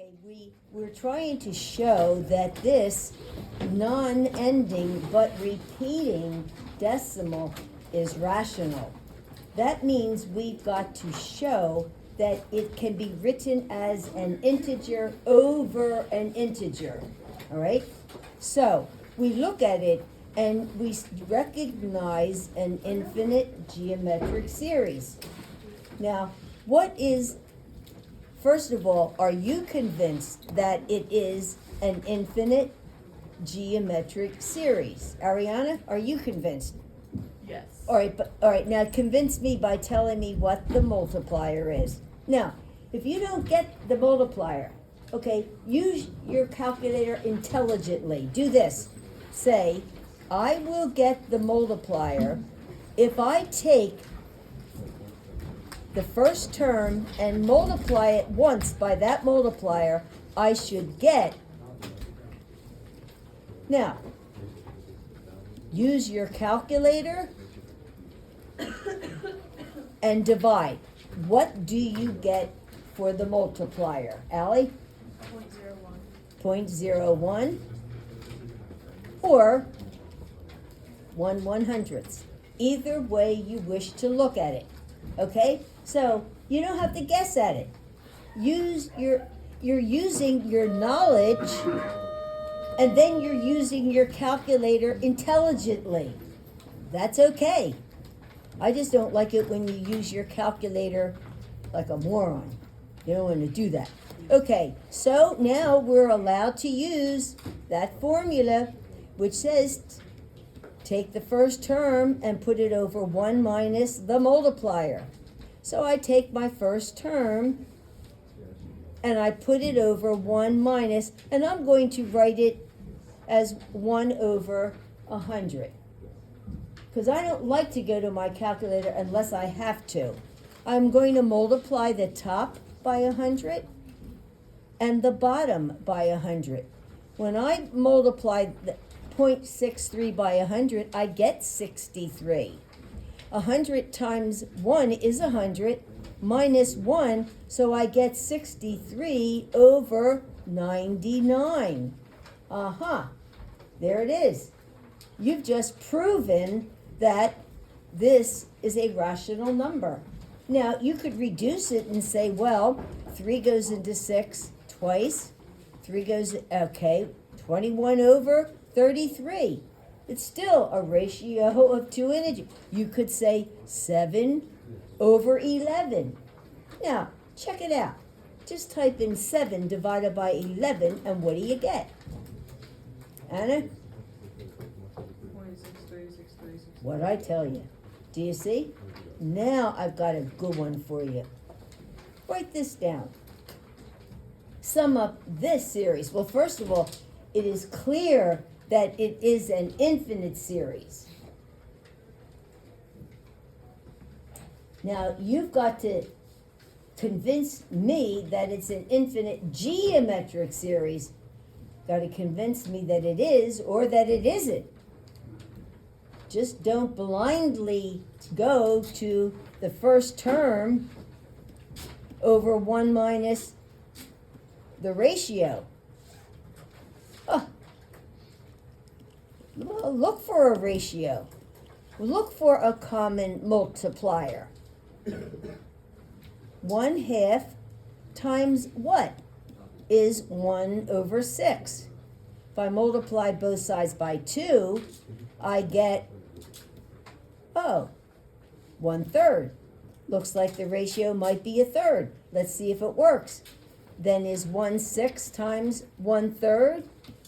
Okay, we're trying to show that this non-ending but repeating decimal is rational. That means we've got to show that it can be written as an integer over an integer. All right? So we look at it and we recognize an infinite geometric series. Now, first of all, are you convinced that it is an infinite geometric series? Ariana, are you convinced? Yes. All right, now convince me by telling me what the multiplier is. Now, if you don't get the multiplier, okay, use your calculator intelligently. Do this. Say, I will get the multiplier if I take the first term and multiply it once by that multiplier, I should get. Now, use your calculator and divide. What do you get for the multiplier? Allie? 0.01. 0.01 or 1/100th. Either way you wish to look at it. Okay? So you don't have to guess at it. You're using your knowledge, and then you're using your calculator intelligently. That's okay. I just don't like it when you use your calculator like a moron. You don't want to do that. Okay, so now we're allowed to use that formula, which says take the first term and put it over 1 minus the multiplier. So I take my first term and I put it over 1 minus, and I'm going to write it as 1 over 100. Because I don't like to go to my calculator unless I have to. I'm going to multiply the top by 100 and the bottom by 100. When I multiply the 0.63 by 100, I get 63. 100 times 1 is 100, minus 1, so I get 63 over 99. There it is. You've just proven that this is a rational number. Now, you could reduce it and say, well, 3 goes into 6 twice. 21 over 33. It's still a ratio of 2 integers. You could say 7 over 11. Now, check it out. Just type in 7 divided by 11, and what do you get? Anna? 26, What'd I tell you? Do you see? Now I've got a good one for you. Write this down. Sum up this series. Well, first of all, it is clear that it is an infinite series. Now, you've got to convince me that it's an infinite geometric series. Got to convince me that it is or that it isn't. Just don't blindly go to the first term over 1 minus the ratio. Well, look for a ratio. Look for a common multiplier. 1/2 times what is 1 over 6? If I multiply both sides by 2, I get 1/3. Looks like the ratio might be 1/3. Let's see if it works. Then is 1/6 times 1/3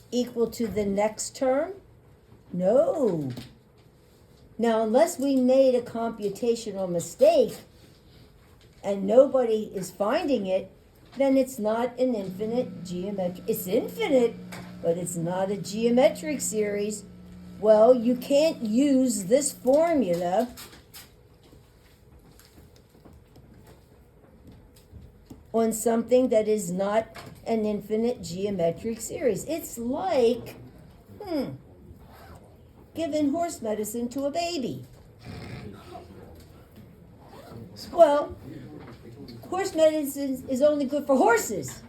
equal to the next term? No. Now, unless we made a computational mistake and nobody is finding it, then it's not an infinite geometric. It's infinite, but it's not a geometric series. Well, you can't use this formula on something that is not an infinite geometric series. It's like, giving horse medicine to a baby. Well, horse medicine is only good for horses.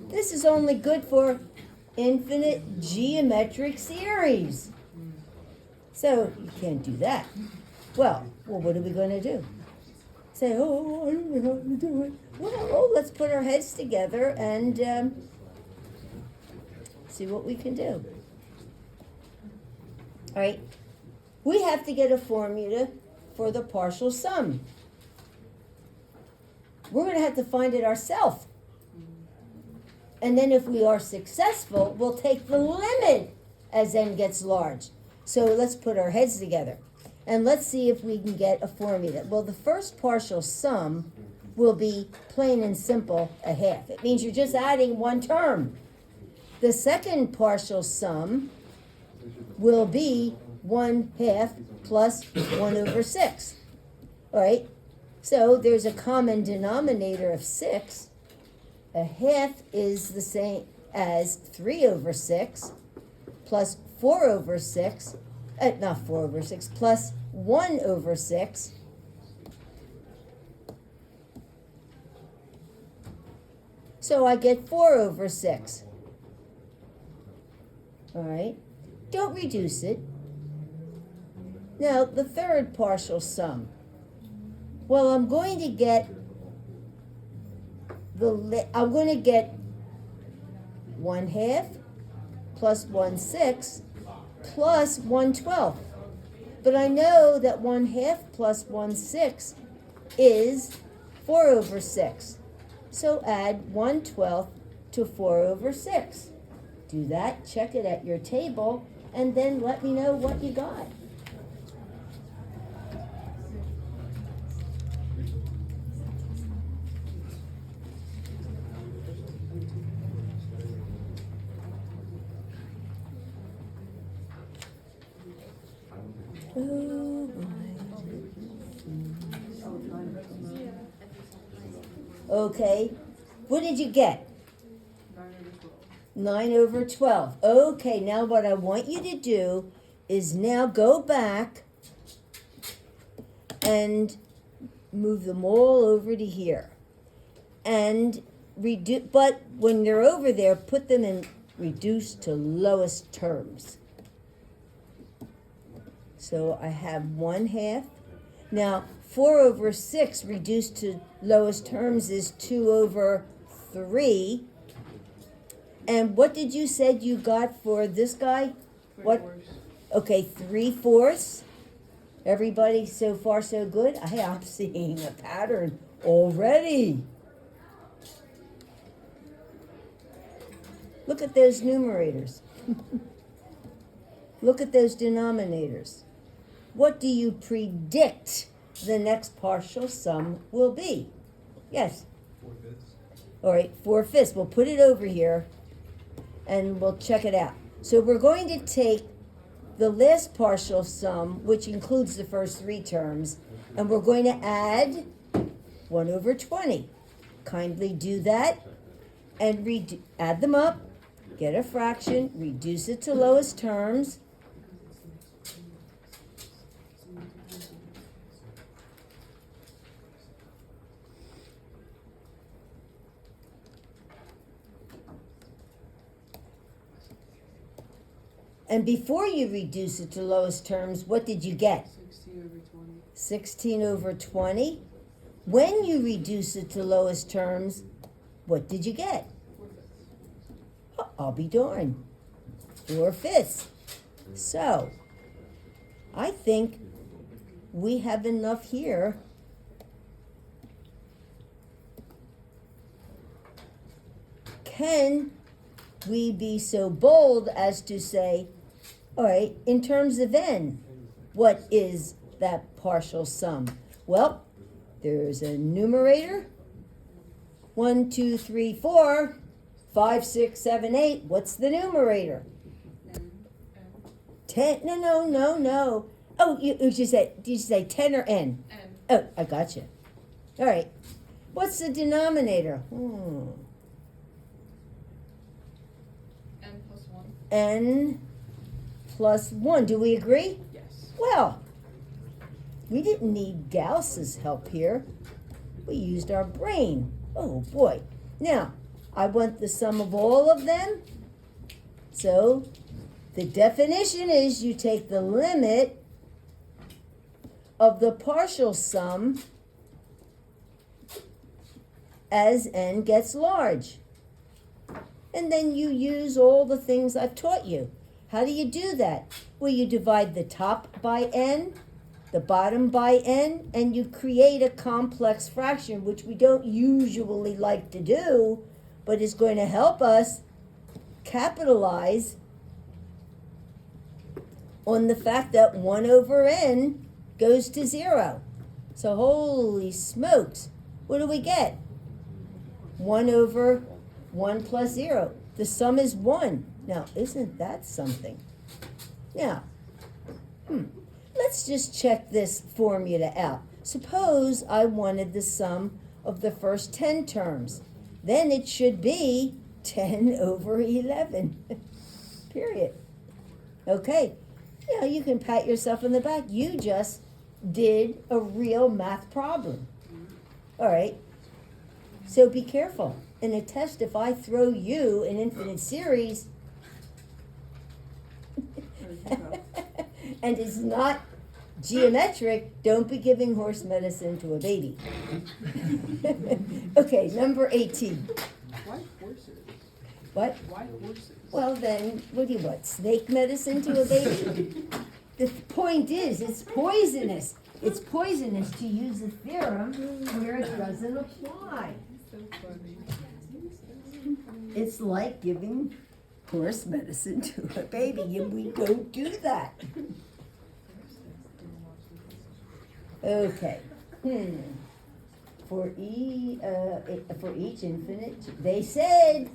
This is only good for infinite geometric series. So you can't do that. Well, what are we going to do? Say, oh, I don't know how to do it. Well, let's put our heads together and see what we can do. All right. We have to get a formula for the partial sum. We're going to have to find it ourselves. And then if we are successful, we'll take the limit as n gets large. So let's put our heads together. And let's see if we can get a formula. Well, the first partial sum will be plain and simple a half. It means you're just adding one term. The second partial sum will be 1/2 plus 1/6. All right? So there's a common denominator of 6. A half is the same as 3/6 plus 4/6, not 4/6, plus 1/6. So I get 4/6. All right. Don't reduce it. Now, the third partial sum. Well, I'm going to get 1/2 plus 1/6 plus 1/12. But I know that 1/2 plus 1/6 is 4/6. So add 1/12 to 4/6. Do that, check it at your table, and then let me know what you got. Okay, what did you get? 9/12. Okay, now what I want you to do is now go back and move them all over to here. And but when they're over there, put them in reduced to lowest terms. So I have 1/2. Now, 4/6 reduced to lowest terms is 2/3. And what did you said you got for this guy? What? Okay, 3/4. Everybody, so far so good? I'm seeing a pattern already. Look at those numerators. Look at those denominators. What do you predict the next partial sum will be? Yes? 4/5. All right, 4/5. We'll put it over here and we'll check it out. So we're going to take the last partial sum, which includes the first three terms, and we're going to add 1/20. Kindly do that and add them up, get a fraction, reduce it to lowest terms. And before you reduce it to lowest terms, what did you get? 16/20. 16/20. When you reduce it to lowest terms, what did you get? 4/5. I'll be darned. 4/5. So, I think we have enough here. Can we be so bold as to say, all right, in terms of n, what is that partial sum? Well, there's a numerator. 1, 2, 3, 4, 5, 6, 7, 8. What's the numerator? 10. No. Oh, did you say 10 or n? N. Oh, I got you. All right. What's the denominator? N plus 1. N plus 1. Do we agree? Yes. Well, we didn't need Gauss's help here. We used our brain. Oh, boy. Now, I want the sum of all of them. So the definition is you take the limit of the partial sum as n gets large. And then you use all the things I've taught you. How do you do that? Well, you divide the top by n, the bottom by n, and you create a complex fraction, which we don't usually like to do, but is going to help us capitalize on the fact that 1 over n goes to 0. So holy smokes, what do we get? 1 over 1 plus 0. The sum is 1. Now, isn't that something? Now, let's just check this formula out. Suppose I wanted the sum of the first 10 terms. Then it should be 10 over 11. Period. Okay. Now, you can pat yourself on the back. You just did a real math problem. All right. So be careful. In a test, if I throw you an infinite series and it's not geometric, don't be giving horse medicine to a baby. Okay, number 18. Why horses? What? Why horses? Well, then, what do you want? Snake medicine to a baby? The point is, it's poisonous. It's poisonous to use a theorem where it doesn't apply. So funny. It's like giving horse medicine to a baby, and we don't do that. Okay. For each infinite, they said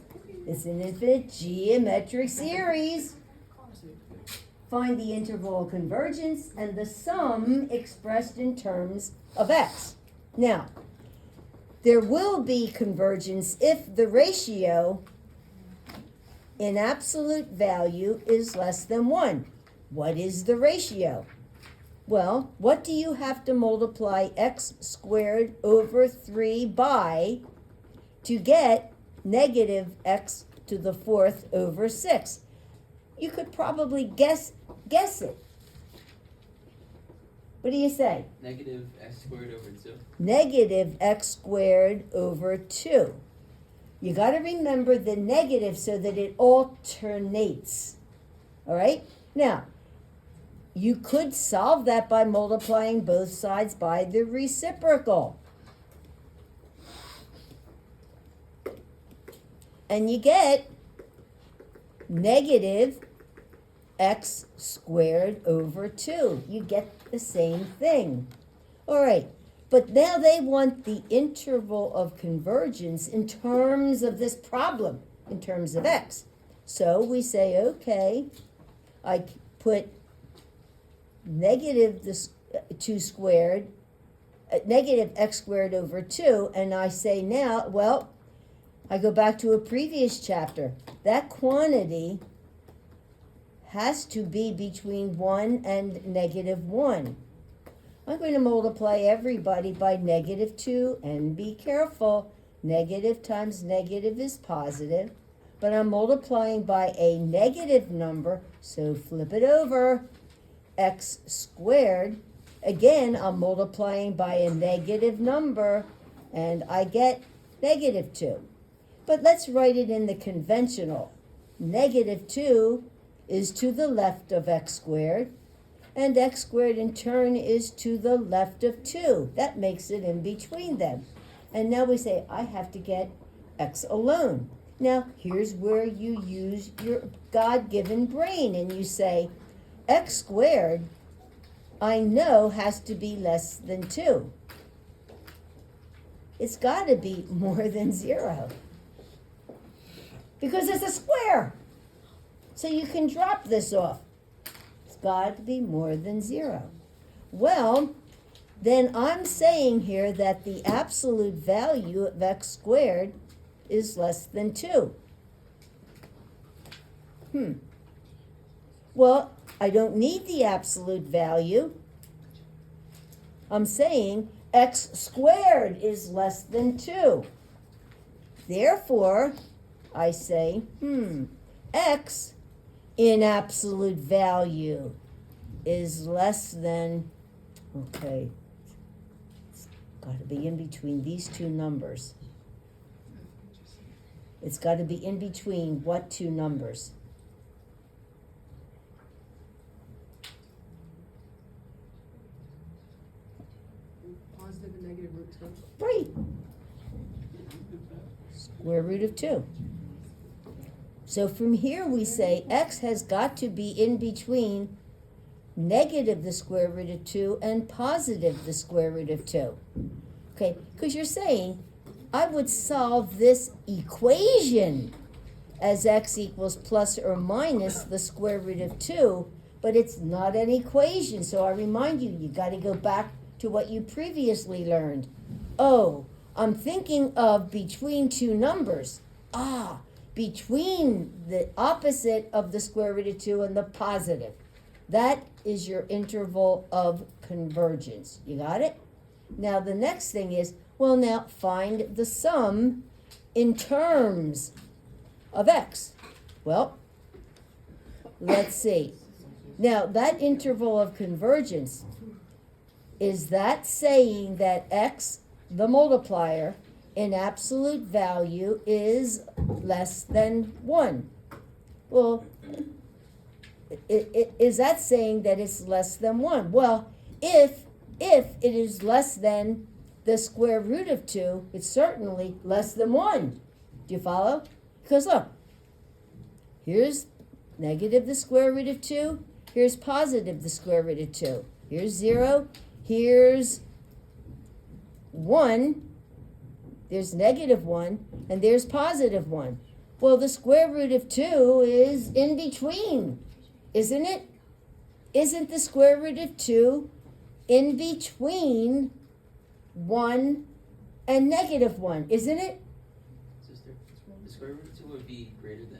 it's an infinite geometric series. Find the interval of convergence and the sum expressed in terms of x. Now, there will be convergence if the ratio in absolute value is less than 1. What is the ratio? Well, what do you have to multiply x squared over 3 by to get negative x to the 4th over 6? You could probably guess it. What do you say? Negative x squared over 2. Negative x squared over 2. You got to remember the negative so that it alternates. All right? Now, you could solve that by multiplying both sides by the reciprocal. And you get negative x squared over 2. You get the same thing. All right, but now they want the interval of convergence in terms of this problem, in terms of x. So we say, okay, I put negative this 2 squared, negative x squared over 2, and I say now, well, I go back to a previous chapter. That quantity has to be between 1 and negative 1. I'm going to multiply everybody by negative 2, and be careful, negative times negative is positive, but I'm multiplying by a negative number, so flip it over, x squared. Again, I'm multiplying by a negative number, and I get negative 2. But let's write it in the conventional. Negative 2 is to the left of x squared, and x squared in turn is to the left of 2. That makes it in between them. And now we say, I have to get x alone. Now, here's where you use your God-given brain, and you say, x squared, I know, has to be less than 2. It's got to be more than 0. Because it's a square. So you can drop this off. It's got to be more than 0. Well, then I'm saying here that the absolute value of x squared is less than 2. Well, I don't need the absolute value. I'm saying x squared is less than 2. Therefore, I say, x in absolute value is less than, okay, it's got to be in between these two numbers. It's got to be in between what two numbers? Positive and negative root 2. Right. Square root of 2. So from here we say x has got to be in between negative the square root of 2 and positive the square root of 2. Okay, because you're saying I would solve this equation as x equals plus or minus the square root of 2, but it's not an equation. So I remind you, you got to go back to what you previously learned. Oh, I'm thinking of between two numbers. Between the opposite of the square root of 2 and the positive. That is your interval of convergence. You got it? Now the next thing is, well, now find the sum in terms of x. Well, let's see. Now that interval of convergence, is that saying that x, the multiplier, in absolute value is less than 1? Well, is that saying that it's less than 1? Well, if it is less than the square root of 2, it's certainly less than 1. Do you follow? Because look, here's negative the square root of 2, here's positive the square root of 2. Here's 0, here's 1, there's negative 1, and there's positive 1. Well, the square root of 2 is in between, isn't it? Isn't the square root of 2 in between 1 and negative 1, isn't it? Sister, the square root of 2 would be greater than.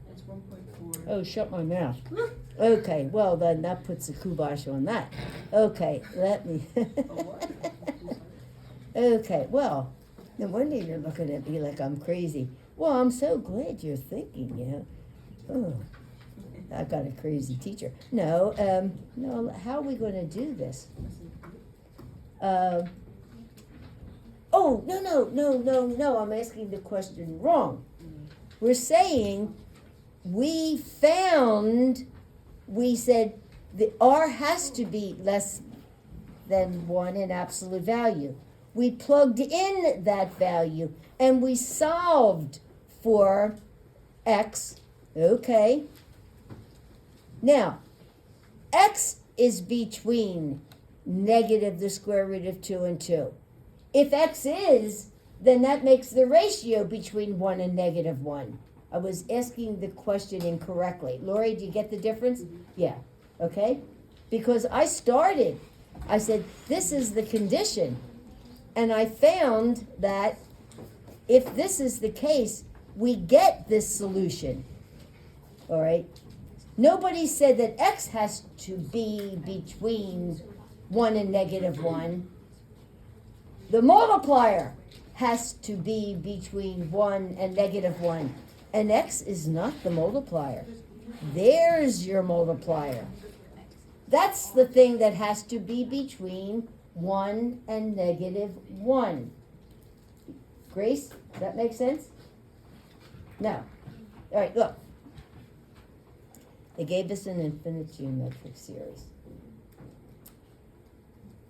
That's 1.4. Oh, shut my mouth. Okay, well, then that puts a kibosh on that. Okay, let me. Okay, well, no wonder you're looking at me like I'm crazy. Well, I'm so glad you're thinking, you know. Oh, I've got a crazy teacher. No, how are we going to do this? No, I'm asking the question wrong. We're saying we said the R has to be less than 1 in absolute value. We plugged in that value and we solved for x. Okay. Now, x is between negative the square root of 2 and 2. If x is, then that makes the ratio between 1 and negative 1. I was asking the question incorrectly. Lori, do you get the difference? Yeah. Okay? Because I said, this is the condition. And I found that if this is the case, we get this solution. All right? Nobody said that x has to be between 1 and negative 1. The multiplier has to be between 1 and negative 1. And x is not the multiplier. There's your multiplier. That's the thing that has to be between 1 and negative 1. Grace, does that make sense? No. All right, look. They gave us an infinite geometric series.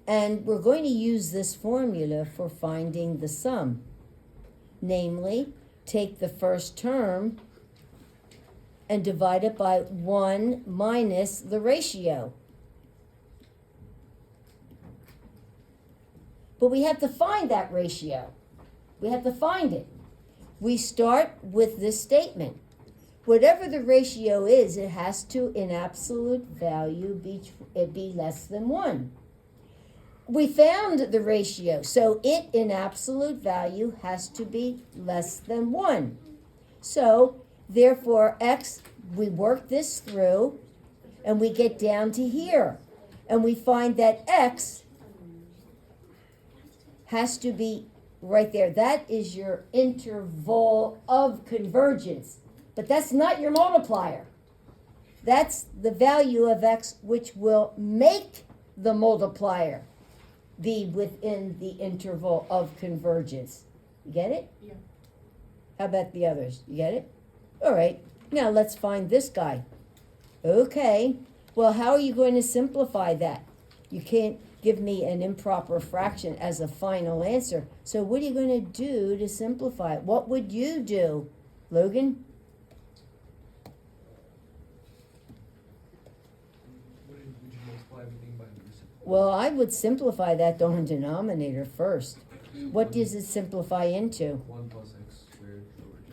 And we're going to use this formula for finding the sum. Namely, take the first term and divide it by 1 minus the ratio. But we have to find that ratio. We have to find it. We start with this statement. Whatever the ratio is, it has to, in absolute value, be less than 1. We found the ratio, so it, in absolute value, has to be less than 1. So, therefore, x, we work this through, and we get down to here. And we find that x has to be right there. That is your interval of convergence. But that's not your multiplier. That's the value of x which will make the multiplier be within the interval of convergence. You get it? Yeah. How about the others? You get it? All right. Now let's find this guy. Okay. Well, how are you going to simplify that? You can't give me an improper fraction as a final answer. So what are you going to do to simplify it? What would you do, Logan? Would you multiply everything by the reciprocal? Well, I would simplify that on denominator first. What does it simplify into? 1 plus x squared over 2.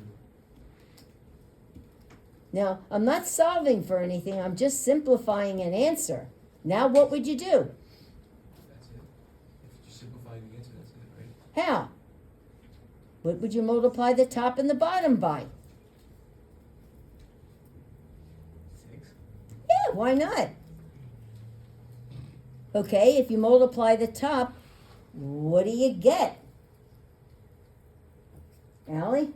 Now, I'm not solving for anything. I'm just simplifying an answer. Now, what would you do? That's it. If you're simplifying the answer, that's it, right? How? What would you multiply the top and the bottom by? 6. Yeah, why not? Okay, if you multiply the top, what do you get? Allie?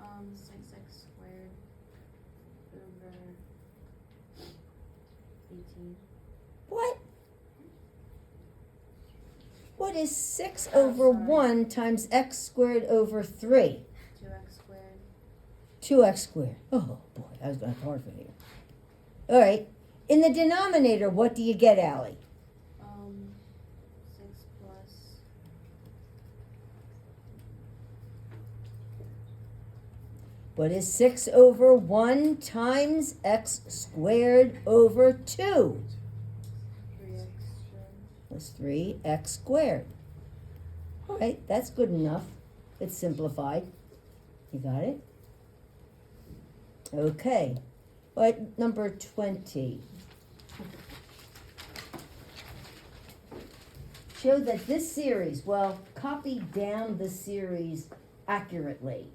6x squared over 18. What? What is 6 Oh, over sorry. 1 times x squared over 3? 2x squared. 2x squared. Oh boy, that was going hard for you. All right. In the denominator, what do you get, Allie? 6 plus. What is 6 over 1 times x squared over 2? 3x squared. That's 3x squared. All right, that's good enough. It's simplified. You got it? Okay. What number 20? Show that this series, well, copy down the series accurately.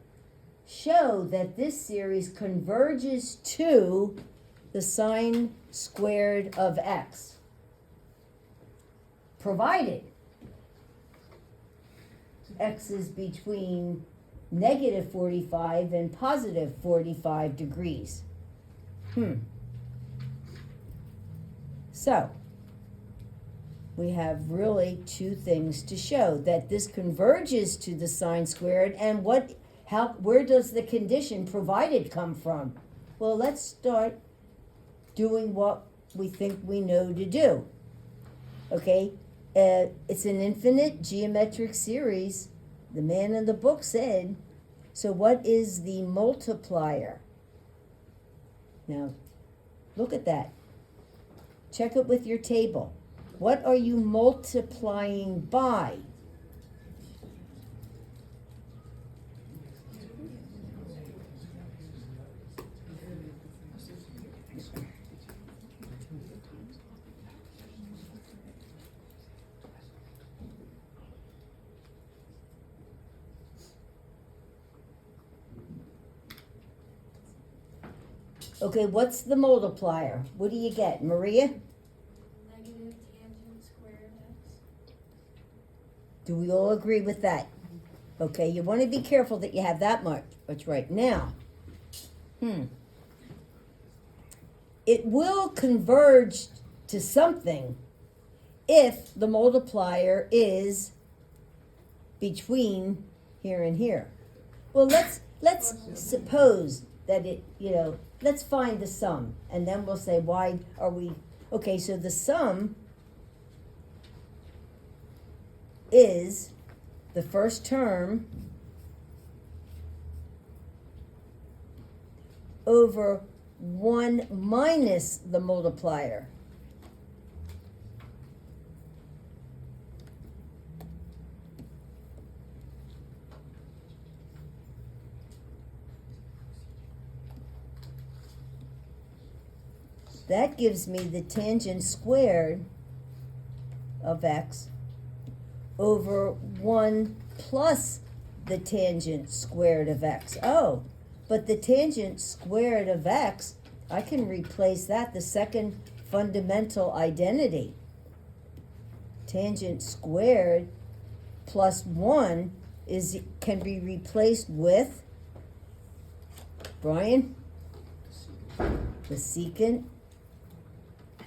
Show that this series converges to the sine squared of x, provided x is between negative 45 and positive 45 degrees. So, we have really two things to show, that this converges to the sine squared, and where does the condition provided come from? Well, let's start doing what we think we know to do. Okay, it's an infinite geometric series. The man in the book said. So what is the multiplier? Now, look at that. Check it with your table. What are you multiplying by? Okay, what's the multiplier? What do you get, Maria? Negative tangent squared x. Do we all agree with that? Okay, you want to be careful that you have that much right. Now, it will converge to something if the multiplier is between here and here. Well, let's suppose that let's find the sum, and then we'll say, why are we, okay, so the sum is the first term over 1 minus the multiplier. That gives me the tangent squared of x over 1 plus the tangent squared of x. Oh, but the tangent squared of x, I can replace that, the second fundamental identity. Tangent squared plus 1 can be replaced with, Brian, the secant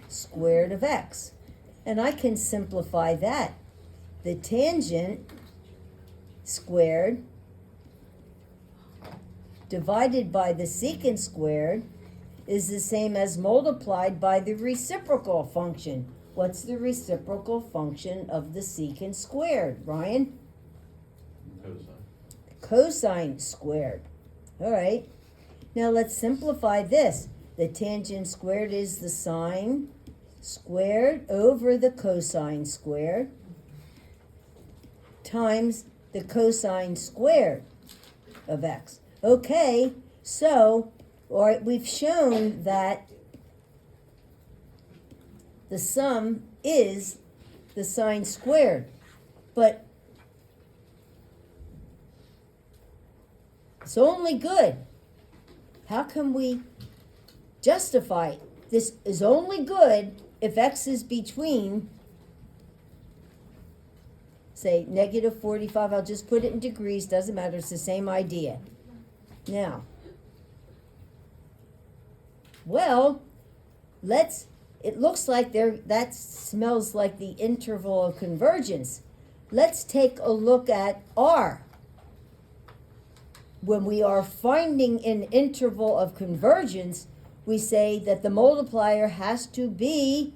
squared of x. And I can simplify that. The tangent squared divided by the secant squared is the same as multiplied by the reciprocal function. What's the reciprocal function of the secant squared, Ryan? Cosine squared. All right. Now let's simplify this. The tangent squared is the sine squared over the cosine squared times the cosine squared of x. Okay, so, all right, we've shown that the sum is the sine squared, but it's only good. How can we justify this is only good if x is between, say, negative 45, I'll just put it in degrees, doesn't matter, it's the same idea. Now, well, it looks like that smells like the interval of convergence. Let's take a look at R. When we are finding an interval of convergence, we say that the multiplier has to be,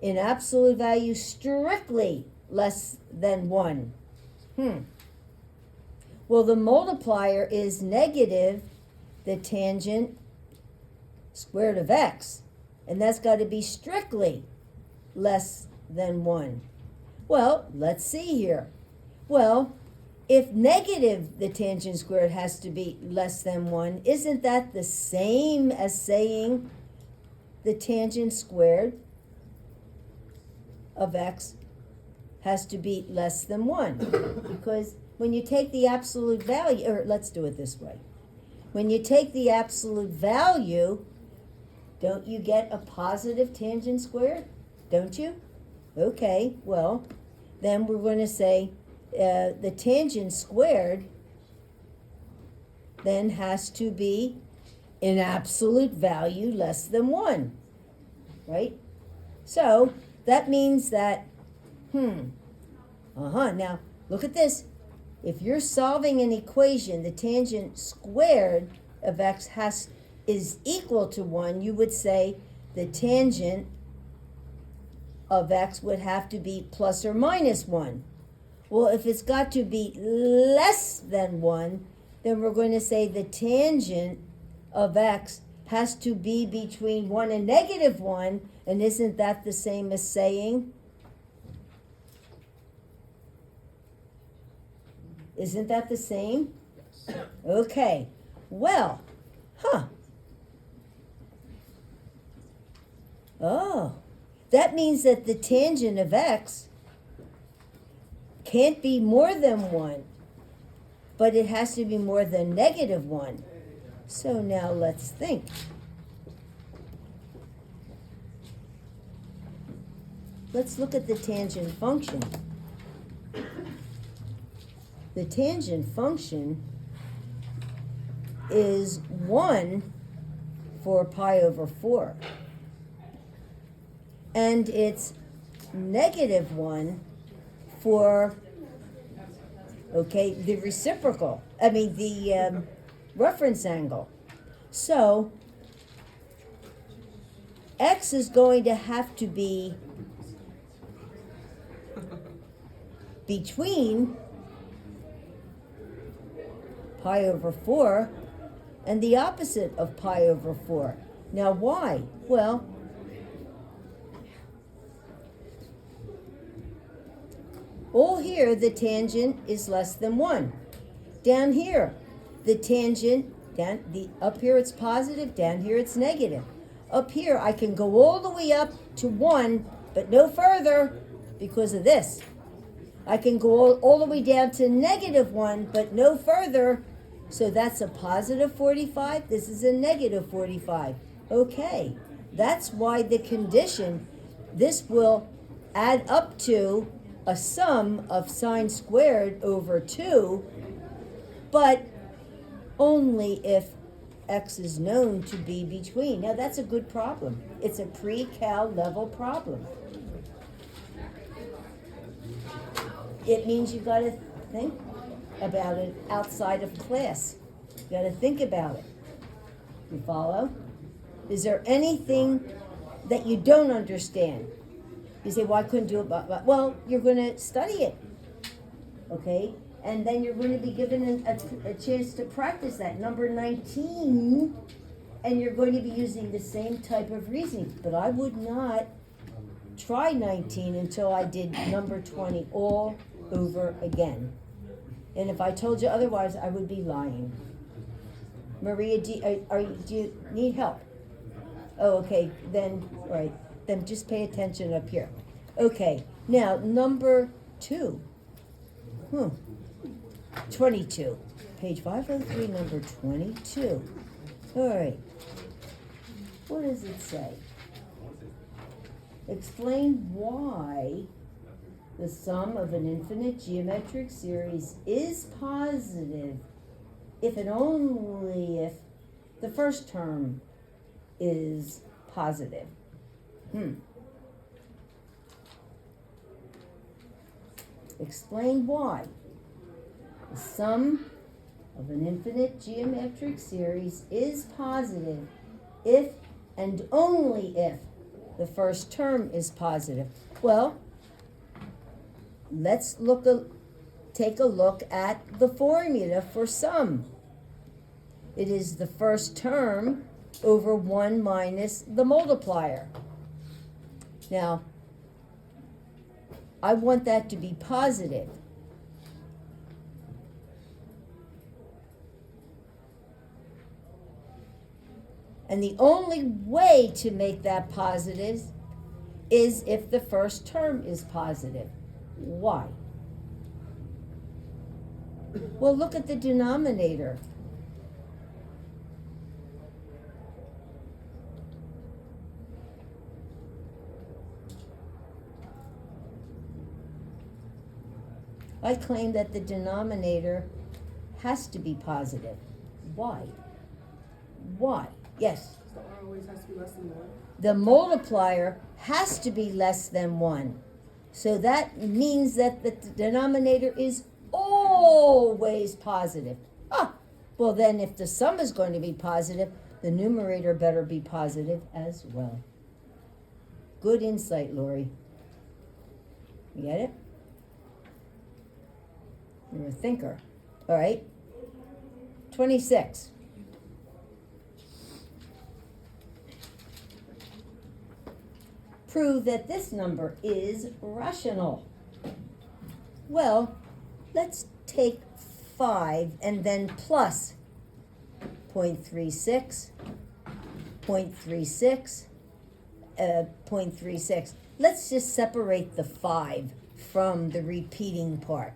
in absolute value, strictly less than 1. Well, the multiplier is negative the tangent squared of x, and that's got to be strictly less than 1. Well, let's see here. Well, if negative the tangent squared has to be less than 1, isn't that the same as saying the tangent squared of x has to be less than 1? Because when you take the absolute value, or let's do it this way. When you take the absolute value, don't you get a positive tangent squared? Don't you? Okay, well, then we're going to say the tangent squared then has to be in absolute value less than 1, right? So that means that, now look at this. If you're solving an equation, the tangent squared of x is equal to 1, you would say the tangent of x would have to be plus or minus 1. Well, if it's got to be less than 1, then we're going to say the tangent of x has to be between 1 and negative 1, and isn't that the same as saying? Isn't that the same? Okay, well, Oh, that means that the tangent of x can't be more than 1, but it has to be more than negative 1. So now let's think. Let's look at the tangent function. The tangent function is 1 for pi over 4. And it's negative 1 for, the reciprocal, the reference angle. So x is going to have to be between pi over 4 and the opposite of pi over 4. Now why? Well, all here the tangent is less than 1. Down here, the tangent, up here it's positive, down here it's negative. Up here I can go all the way up to 1, but no further because of this. I can go all the way down to negative 1, but no further. So that's a positive 45. This is a negative 45. Okay, that's why the condition, this will add up to a sum of sine squared over 2, but only if x is known to be between. Now that's a good problem. It's a pre-cal level problem. It means you gotta think about it outside of class. You gotta think about it. You follow? Is there anything that you don't understand? You say, well, I couldn't do it, but well, you're gonna study it. Okay? And then you're going to be given a chance to practice that. Number 19, and you're going to be using the same type of reasoning. But I would not try 19 until I did number 20 all over again. And if I told you otherwise, I would be lying. Maria, do you need help? Oh, okay. Then, all right. Then just pay attention up here. Okay. Now, number 2. 22. Page 503, number 22. All right. What does it say? Explain why the sum of an infinite geometric series is positive if and only if the first term is positive. Explain why the sum of an infinite geometric series is positive if and only if the first term is positive. Well, let's take a look at the formula for sum. It is the first term over 1 minus the multiplier. Now, I want that to be positive. And the only way to make that positive is if the first term is positive. Why? Well, look at the denominator. I claim that the denominator has to be positive. Why? Why? Yes? The R always has to be less than 1. The multiplier has to be less than 1. So that means that the denominator is always positive. Well then if the sum is going to be positive, the numerator better be positive as well. Good insight, Lori. You get it? You're a thinker. All right. 26. Prove that this number is rational. Well, let's take 5 and then plus 0.36, 0.36, 0.36. Let's just separate the 5 from the repeating part.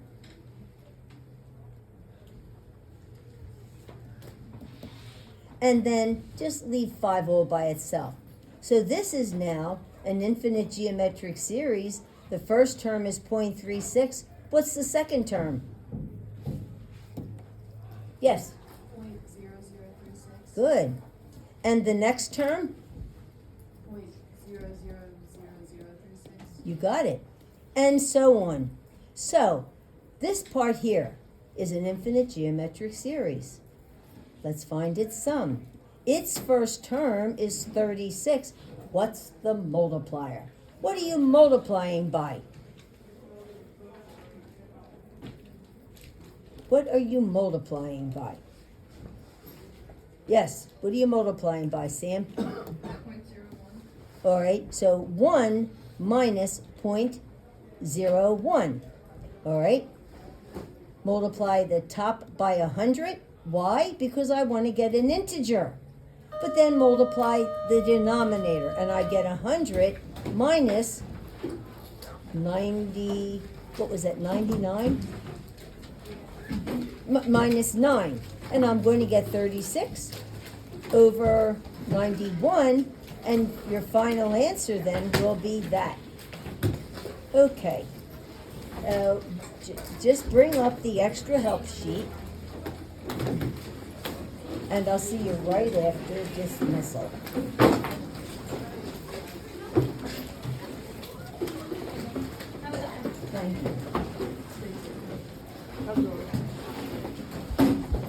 And then just leave 5 all by itself. So this is now an infinite geometric series. The first term is 0.36. What's the second term? Yes? 0.0036. Good. And the next term? 0.000036. You got it. And so on. So, this part here is an infinite geometric series. Let's find its sum. Its first term is 36. What's the multiplier? What are you multiplying by? What are you multiplying by? Yes, what are you multiplying by, Sam? 0.01. All right, so 1 minus 0.01. All right, multiply the top by 100. Why? Because I want to get an integer. But then multiply the denominator, and I get 100 minus 90, what was that, 99? Minus 9. And I'm going to get 36 over 91, and your final answer then will be that. Okay, just bring up the extra help sheet. And I'll see you right after dismissal. Thank you.